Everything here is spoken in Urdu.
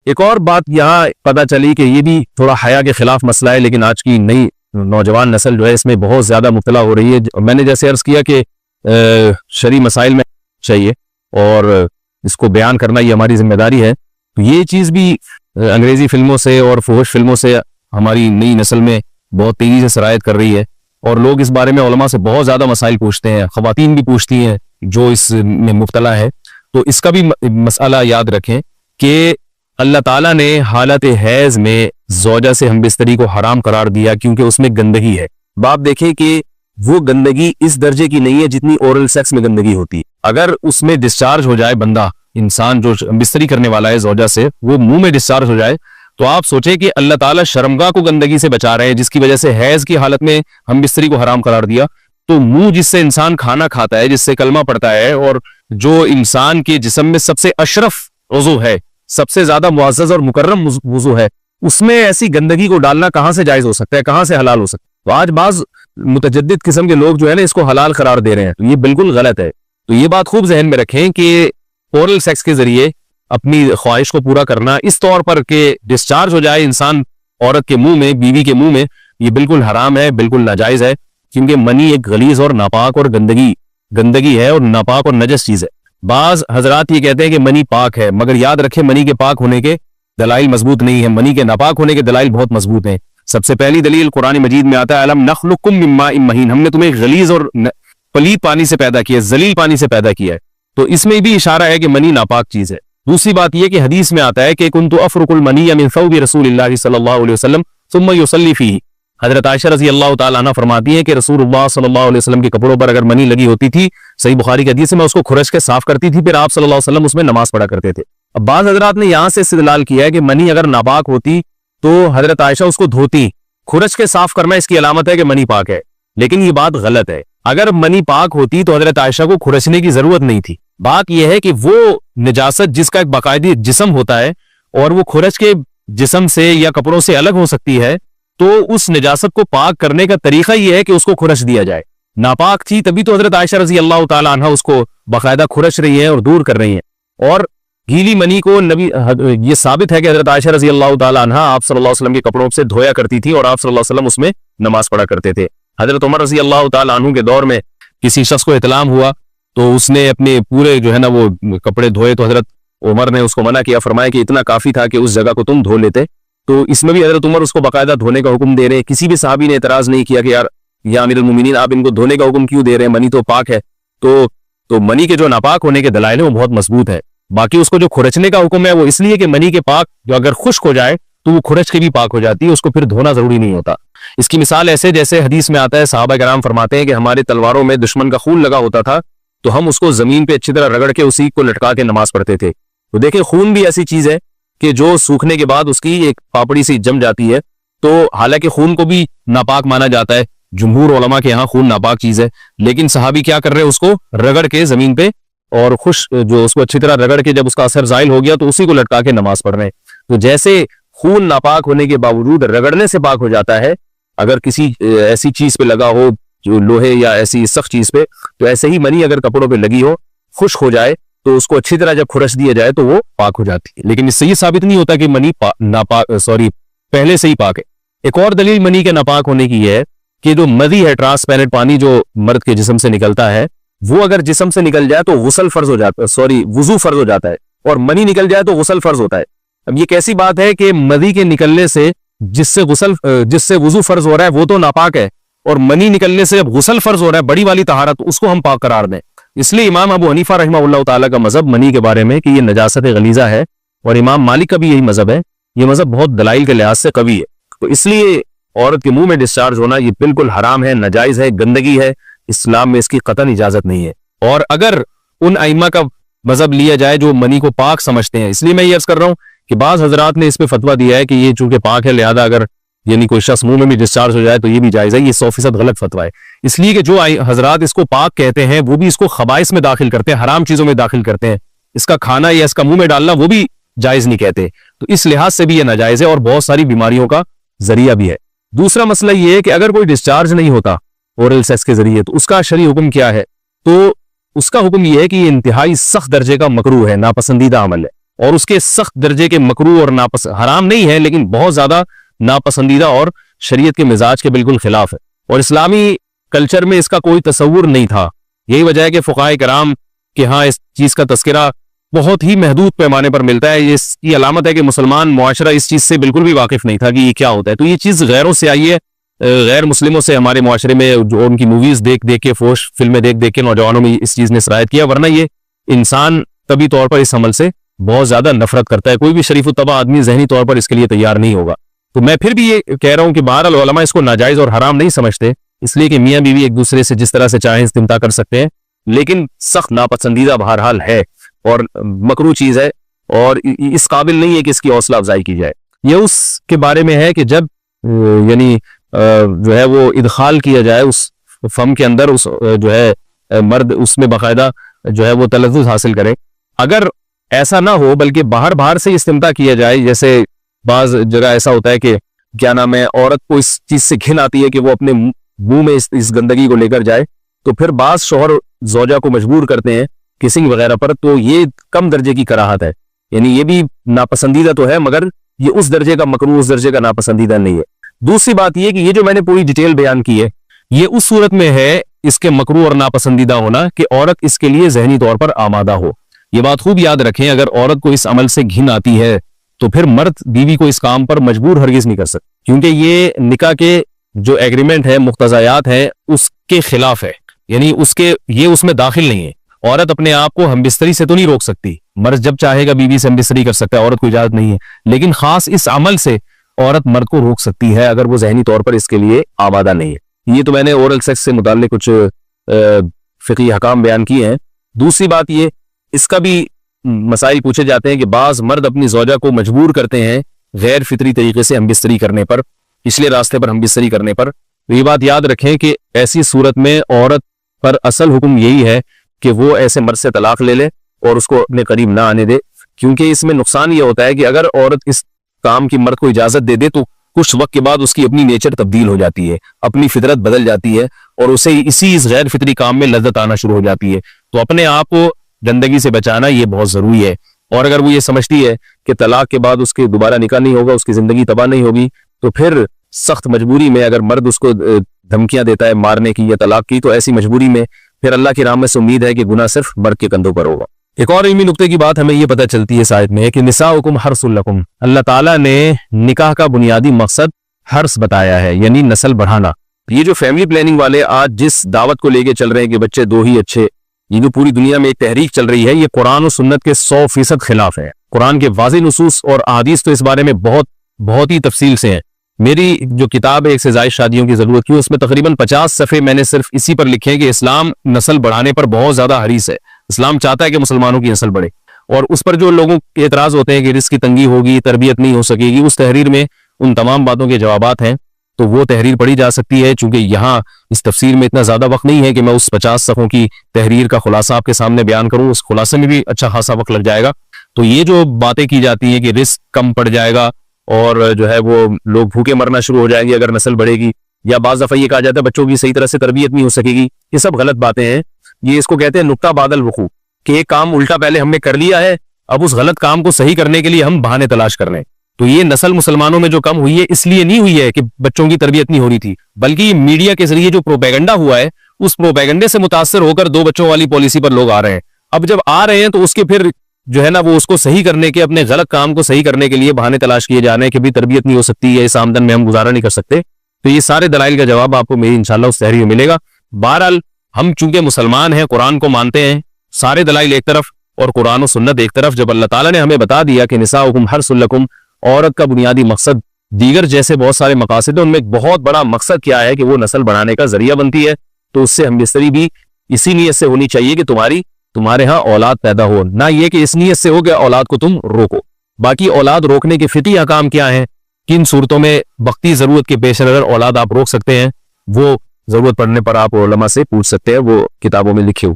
ایک اور بات یہاں پتہ چلی کہ یہ بھی تھوڑا حیا کے خلاف مسئلہ ہے، لیکن آج کی نئی نوجوان نسل جو ہے اس میں بہت زیادہ مبتلا ہو رہی ہے. میں نے جیسے عرض کیا کہ شرعی مسائل میں چاہیے اور اس کو بیان کرنا یہ ہماری ذمہ داری ہے. تو یہ چیز بھی انگریزی فلموں سے اور فحش فلموں سے ہماری نئی نسل میں بہت تیزی سے سرایت کر رہی ہے، اور لوگ اس بارے میں علماء سے بہت زیادہ مسائل پوچھتے ہیں، خواتین بھی پوچھتی ہیں جو اس میں مبتلا ہے. تو اس کا بھی مسئلہ یاد رکھیں کہ اللہ تعالیٰ نے حالت حیض میں زوجہ سے ہم بستری کو حرام قرار دیا کیونکہ اس میں گندگی ہے. باپ دیکھیں کہ وہ گندگی اس درجے کی نہیں ہے جتنی اورل سیکس میں گندگی ہوتی ہے. اگر اس میں ڈسچارج ہو جائے بندہ، انسان جو بستری کرنے والا ہے زوجہ سے، وہ منہ میں ڈسچارج ہو جائے تو آپ سوچیں کہ اللہ تعالیٰ شرمگاہ کو گندگی سے بچا رہے ہیں، جس کی وجہ سے حیض کی حالت میں ہم بستری کو حرام قرار دیا. تو منہ جس سے انسان کھانا کھاتا ہے، جس سے کلمہ پڑتا ہے، اور جو انسان کے جسم میں سب سے اشرف عضو ہے، سب سے زیادہ معزز اور مکرم عضو ہے، اس میں ایسی گندگی کو ڈالنا کہاں سے جائز ہو سکتا ہے، کہاں سے حلال ہو سکتا ہے؟ تو آج بعض متجدد قسم کے لوگ جو ہے نا اس کو حلال قرار دے رہے ہیں، تو یہ بالکل غلط ہے. تو یہ بات خوب ذہن میں رکھیں کہ اورل سیکس کے ذریعے اپنی خواہش کو پورا کرنا اس طور پر کہ ڈسچارج ہو جائے انسان عورت کے منہ میں، بیوی کے منہ میں، یہ بالکل حرام ہے، بالکل ناجائز ہے. کیونکہ منی ایک غلیظ اور ناپاک اور گندگی ہے اور ناپاک اور نجس چیز ہے. بعض حضرات یہ کہتے ہیں کہ منی پاک ہے، مگر یاد رکھیں منی کے پاک ہونے کے دلائل مضبوط نہیں ہیں، منی کے ناپاک ہونے کے دلائل بہت مضبوط ہیں. سب سے پہلی دلیل قرآن مجید میں آتا ہے الم نخلقکم من ماء مہین، ہم نے تمہیں غلیظ اور پلید پانی سے پیدا کیا ہے، ذلیل پانی سے پیدا کیا ہے. تو اس میں بھی اشارہ ہے کہ منی ناپاک چیز ہے. دوسری بات یہ کہ حدیث میں آتا ہے کہ کنت افرق المنی من ثوب رسول اللہ صلی اللہ علیہ وسلم ثم یصلی فیہ. حضرت عائشہ رضی اللہ تعالیٰ عنہ فرماتی ہیں کہ رسول اللہ صلی اللہ علیہ وسلم کے کپڑوں پر اگر منی لگی ہوتی تھی، صحیح بخاری کی حدیث میں، اس کو کھرچ کے صاف کرتی تھی، پھر آپ صلی اللہ علیہ وسلم اس میں نماز پڑھا کرتے تھے. اب بعض حضرات نے یہاں سے استدلال کیا ہے کہ منی اگر ناپاک ہوتی تو حضرت عائشہ اس کو دھوتی، کھرچ کے صاف کرنا اس کی علامت ہے کہ منی پاک ہے. لیکن یہ بات غلط ہے. اگر منی پاک ہوتی تو حضرت عائشہ کو کھرچنے کی ضرورت نہیں تھی. بات یہ ہے کہ وہ نجاست جس کا ایک باقاعدی جسم ہوتا ہے اور وہ کھرچ کے جسم سے یا کپڑوں سے الگ ہو سکتی ہے، تو اس نجاست کو پاک کرنے کا طریقہ یہ ہے کہ اس کو کھرچ دیا جائے. ناپاک تھی تبھی تو حضرت عائشہ رضی اللہ تعالی عنہ اس کو باقاعدہ کھرچ رہی ہیں اور دور کر رہی ہیں. اور گیلی منی کو یہ ثابت ہے کہ حضرت عائشہ رضی اللہ تعالی عنہ آپ صلی اللہ علیہ وسلم کے کپڑوں سے دھویا کرتی تھی اور آپ صلی اللہ علیہ وسلم اس میں نماز پڑھا کرتے تھے. حضرت عمر رضی اللہ تعالی عنہ کے دور میں کسی شخص کو احتلام ہوا تو اس نے اپنے پورے جو ہے نا وہ کپڑے دھوئے، تو حضرت عمر نے اس کو منع کیا، فرمایا کہ اتنا کافی تھا کہ اس جگہ کو تم دھو لیتے. تو اس میں بھی حضرت عمر اس کو باقاعدہ دھونے کا حکم دے رہے ہیں. کسی بھی صحابی نے اعتراض نہیں کیا کہ یار یا امیر المومنین آپ ان کو دھونے کا حکم کیوں دے رہے ہیں، منی تو پاک ہے. تو منی کے جو ناپاک ہونے کے دلائل ہیں وہ بہت مضبوط ہے. باقی اس کو جو کھرچنے کا حکم ہے وہ اس لیے کہ منی کے پاک جو اگر خشک ہو جائے تو وہ کھرچ کے بھی پاک ہو جاتی ہے، اس کو پھر دھونا ضروری نہیں ہوتا. اس کی مثال ایسے جیسے حدیث میں آتا ہے، صحابہ کرام فرماتے ہیں کہ ہمارے تلواروں میں دشمن کا خون لگا ہوتا تھا تو ہم اس کو زمین پہ اچھی طرح رگڑ کے اسی کو لٹکا کے نماز پڑھتے تھے. تو دیکھیں خون بھی ایسی چیز ہے کہ جو سوکھنے کے بعد اس کی ایک پاپڑی سی جم جاتی ہے. تو حالانکہ خون کو بھی ناپاک مانا جاتا ہے، جمہور علماء کے یہاں خون ناپاک چیز ہے، لیکن صحابی کیا کر رہے ہیں، اس کو رگڑ کے زمین پہ اور جو اس کو اچھی طرح رگڑ کے جب اس کا اثر زائل ہو گیا تو اسی کو لٹکا کے نماز پڑھ رہے ہیں. تو جیسے خون ناپاک ہونے کے باوجود رگڑنے سے پاک ہو جاتا ہے اگر کسی ایسی چیز پہ لگا ہو جو لوہے یا ایسی سخت چیز پہ، تو ایسے ہی منی اگر کپڑوں پہ لگی ہو، خشک ہو جائے تو اس کو اچھی طرح جب کھرچ دیا جائے تو وہ پاک ہو جاتی ہے. لیکن اس سے یہ ثابت نہیں ہوتا کہ منی پہلے سے ہی پاک ہے. ایک اور دلیل منی کے ناپاک ہونے کی یہ ہے کہ جو مدی ہے، ٹرانسپیرنٹ پانی جو مرد کے جسم سے نکلتا ہے، وہ اگر جسم سے نکل جائے تو غسل فرض ہو جاتا ہے، وضو فرض ہو جاتا ہے، اور منی نکل جائے تو غسل فرض ہوتا ہے. اب یہ کیسی بات ہے کہ مدی کے نکلنے سے جس سے وضو فرض ہو رہا ہے وہ تو ناپاک ہے، اور منی نکلنے سے جب غسل فرض ہو رہا ہے بڑی والی طہارت، اس کو ہم پاک قرار دیں. اس لیے امام ابو حنیفہ رحمہ اللہ تعالیٰ کا مذہب منی کے بارے میں کہ یہ نجاست غلیظہ ہے، اور امام مالک کا بھی یہی مذہب ہے. یہ مذہب بہت دلائل کے لحاظ سے قوی ہے. تو اس لیے عورت کے منہ میں ڈسچارج ہونا یہ بالکل حرام ہے، ناجائز ہے، گندگی ہے. اسلام میں اس کی قطعاً اجازت نہیں ہے. اور اگر ان ائمہ کا مذہب لیا جائے جو منی کو پاک سمجھتے ہیں، اس لیے میں یہ عرض کر رہا ہوں کہ بعض حضرات نے اس پہ فتویٰ دیا ہے کہ یہ چونکہ پاک ہے لہذا اگر یعنی کوئی شخص منہ میں بھی ڈسچارج ہو جائے تو یہ بھی جائز ہے. یہ 100% غلط فتویٰ ہے. اس لیے کہ جو حضرات اس کو پاک کہتے ہیں وہ بھی اس کو خبائث میں داخل کرتے ہیں، حرام چیزوں میں داخل کرتے ہیں. اس کا کھانا یا اس کا منہ میں ڈالنا وہ بھی جائز نہیں کہتے. تو اس لحاظ سے بھی یہ ناجائز ہے اور بہت ساری بیماریوں کا ذریعہ بھی ہے. دوسرا مسئلہ یہ ہے کہ اگر کوئی ڈسچارج نہیں ہوتا اورل سیکس کے ذریعے تو اس کا شرعی حکم کیا ہے؟ تو اس کا حکم یہ ہے کہ یہ انتہائی سخت درجے کا مکروہ ہے، ناپسندیدہ عمل ہے. اور اس کے سخت درجے کے مکروہ اور حرام نہیں ہے لیکن بہت زیادہ ناپسندیدہ اور شریعت کے مزاج کے بالکل خلاف ہے، اور اسلامی کلچر میں اس کا کوئی تصور نہیں تھا۔ یہی وجہ ہے کہ فقہائے کرام کے ہاں اس چیز کا تذکرہ بہت ہی محدود پیمانے پر ملتا ہے۔ اس کی علامت ہے کہ مسلمان معاشرہ اس چیز سے بالکل بھی واقف نہیں تھا کہ یہ کیا ہوتا ہے۔ تو یہ چیز غیروں سے آئی ہے، غیر مسلموں سے ہمارے معاشرے میں، جو ان کی موویز دیکھ دیکھ کے، فوش فلمیں دیکھ دیکھ کے نوجوانوں میں اس چیز نے سرایت کیا، ورنہ یہ انسان طبی طور پر اس عمل سے بہت زیادہ نفرت کرتا ہے۔ کوئی بھی شریف الطبع آدمی ذہنی طور پر اس کے لیے تیار نہیں ہوگا۔ تو میں پھر بھی یہ کہہ رہا ہوں کہ بہرحال علماء اس کو ناجائز اور حرام نہیں سمجھتے، اس لیے کہ میاں بیوی ایک دوسرے سے جس طرح سے چاہیں استمتاع کر سکتے ہیں، لیکن سخت ناپسندیدہ بہرحال ہے اور مکروہ چیز ہے، اور اس قابل نہیں ہے کہ اس کی حوصلہ افزائی کی جائے۔ یہ اس کے بارے میں ہے کہ جب یعنی جو ہے وہ ادخال کیا جائے اس فم کے اندر، اس جو ہے مرد اس میں باقاعدہ جو ہے وہ تلذذ حاصل کرے۔ اگر ایسا نہ ہو بلکہ باہر سے استمتاع کیا جائے، جیسے بعض جگہ ایسا ہوتا ہے کہ کیا نام ہے، عورت کو اس چیز سے گھن آتی ہے کہ وہ اپنے منہ میں اس گندگی کو لے کر جائے، تو پھر بعض شوہر زوجہ کو مجبور کرتے ہیں کسنگ وغیرہ پر، تو یہ کم درجے کی کراہت ہے، یعنی یہ بھی ناپسندیدہ تو ہے مگر یہ اس درجے کا مکروہ، اس درجے کا ناپسندیدہ نہیں ہے۔ دوسری بات یہ کہ یہ جو میں نے پوری ڈیٹیل بیان کی ہے، یہ اس صورت میں ہے اس کے مکروہ اور ناپسندیدہ ہونا کہ عورت اس کے لیے ذہنی طور پر آمادہ ہو۔ یہ بات خوب یاد رکھیں، اگر عورت کو اس عمل سے گھن آتی ہے تو پھر مرد بیوی کو اس کام پر مجبور ہرگز نہیں کر سکتا، کیونکہ یہ نکاح کے جو ایگریمنٹ ہے، مقتضیات ہیں، اس کے خلاف ہے، یعنی یہ اس میں داخل نہیں ہے۔ عورت اپنے آپ کو ہم بستری سے تو نہیں روک سکتی، مرد جب چاہے گا بیوی سے ہم بستری کر سکتا ہے، عورت کو اجازت نہیں ہے، لیکن خاص اس عمل سے عورت مرد کو روک سکتی ہے اگر وہ ذہنی طور پر اس کے لیے آمادہ نہیں ہے۔ یہ تو میں نے اورل سیکس سے متعلق کچھ فقہی احکام بیان کیے ہیں۔ دوسری بات یہ، اس کا بھی مسائل پوچھے جاتے ہیں کہ بعض مرد اپنی زوجہ کو مجبور کرتے ہیں غیر فطری طریقے سے ہم بستری کرنے پر، پچھلے راستے پر ہم بستری کرنے پر۔ تو یہ بات یاد رکھیں کہ ایسی صورت میں عورت پر اصل حکم یہی ہے کہ وہ ایسے مرد سے طلاق لے لے اور اس کو اپنے قریب نہ آنے دے، کیونکہ اس میں نقصان یہ ہوتا ہے کہ اگر عورت اس کام کی مرد کو اجازت دے دے تو کچھ وقت کے بعد اس کی اپنی نیچر تبدیل ہو جاتی ہے، اپنی فطرت بدل جاتی ہے، اور اسے اس غیر فطری کام میں لذت آنا شروع ہو جاتی ہے۔ تو اپنے آپ کو گندگی سے بچانا یہ بہت ضروری ہے، اور اگر وہ یہ سمجھتی ہے کہ طلاق کے بعد اس کے دوبارہ نکاح نہیں ہوگا، اس کی زندگی تباہ نہیں ہوگی، تو پھر سخت مجبوری میں اگر مرد اس کو دھمکیاں دیتا ہے مارنے کی یا طلاق کی، تو ایسی مجبوری میں پھر اللہ کی رحمت سے امید ہے کہ گناہ صرف مرد کے کندھوں پر ہوگا۔ ایک اور علمی نقطے کی بات ہمیں یہ پتہ چلتی ہے اس آیت میں کہ نساؤکم حرث لکم، اللہ تعالیٰ نے نکاح کا بنیادی مقصد حرث بتایا ہے، یعنی نسل بڑھانا۔ یہ جو فیملی پلاننگ والے آج جس دعوت کو لے کے چل رہے ہیں کہ بچے دو ہی اچھے، یہ جو پوری دنیا میں ایک تحریک چل رہی ہے، یہ قرآن و سنت کے 100% خلاف ہے۔ قرآن کے واضح نصوص اور احادیث تو اس بارے میں بہت ہی تفصیل سے ہیں۔ میری جو کتاب ہے ایک سے زائد شادیوں کی ضرورت کیوں، اس میں تقریباً 50 صفحے میں نے صرف اسی پر لکھے ہیں کہ اسلام نسل بڑھانے پر بہت زیادہ حریص ہے، اسلام چاہتا ہے کہ مسلمانوں کی نسل بڑھے، اور اس پر جو لوگوں کے اعتراض ہوتے ہیں کہ رزق کی تنگی ہوگی، تربیت نہیں ہو سکے گی، اس تحریر میں ان تمام باتوں کے جوابات ہیں، تو وہ تحریر پڑھی جا سکتی ہے۔ چونکہ یہاں اس تفسیر میں اتنا زیادہ وقت نہیں ہے کہ میں اس 50 صفحوں کی تحریر کا خلاصہ آپ کے سامنے بیان کروں، اس خلاصے میں بھی اچھا خاصا وقت لگ جائے گا۔ تو یہ جو باتیں کی جاتی ہیں کہ رزق کم پڑ جائے گا اور جو ہے وہ لوگ بھوکے مرنا شروع ہو جائیں گے اگر نسل بڑھے گی، یا بعض دفعہ یہ کہا جاتا ہے بچوں کی صحیح طرح سے تربیت نہیں ہو سکے گی، یہ سب غلط باتیں ہیں۔ یہ اس کو کہتے ہیں نقطہ بعد الوقوع، کہ ایک کام الٹا پہلے ہم نے کر لیا ہے، اب اس غلط کام کو صحیح کرنے کے لیے ہم بہانے تلاش کر رہے ہیں۔ تو یہ نسل مسلمانوں میں جو کم ہوئی ہے اس لیے نہیں ہوئی ہے کہ بچوں کی تربیت نہیں ہو رہی تھی، بلکہ یہ میڈیا کے ذریعے جو پروپیگنڈا ہوا ہے، اس پروپیگنڈے سے متاثر ہو کر 2 بچوں والی پالیسی پر لوگ آ رہے ہیں۔ اب جب آ رہے ہیں تو اس کے پھر جو ہے نا وہ اس کو صحیح کرنے کے، اپنے غلط کام کو صحیح کرنے کے لیے بہانے تلاش کیے جا رہے ہیں کہ بھی تربیت نہیں ہو سکتی ہے، اس آمدن میں ہم گزارا نہیں کر سکتے۔ تو یہ سارے دلائل کا جواب آپ کو میری انشاءاللہ اس تحریر میں ملے گا۔ بہرحال ہم چونکہ مسلمان ہیں، قرآن کو مانتے ہیں، سارے دلائل ایک طرف اور قرآن و سنت ایک طرف، جب اللہ تعالیٰ نے ہمیں بتا دیا کہ نساؤکم حرث لکم، عورت کا بنیادی مقصد دیگر جیسے بہت سارے مقاصد ہیں، ان میں ایک بہت بڑا مقصد کیا ہے کہ وہ نسل بڑھانے کا ذریعہ بنتی ہے، تو اس سے ہم بستری بھی اسی نیت سے ہونی چاہیے کہ تمہارے ہاں اولاد پیدا ہو، نہ یہ کہ اس نیت سے ہو کہ اولاد کو تم روکو۔ باقی اولاد روکنے کے فقہی احکام کیا ہیں، کن صورتوں میں وقتی ضرورت کے پیش نظر اولاد آپ روک سکتے ہیں، وہ ضرورت پڑنے پر آپ علماء سے پوچھ سکتے ہیں، وہ کتابوں میں لکھے ہو۔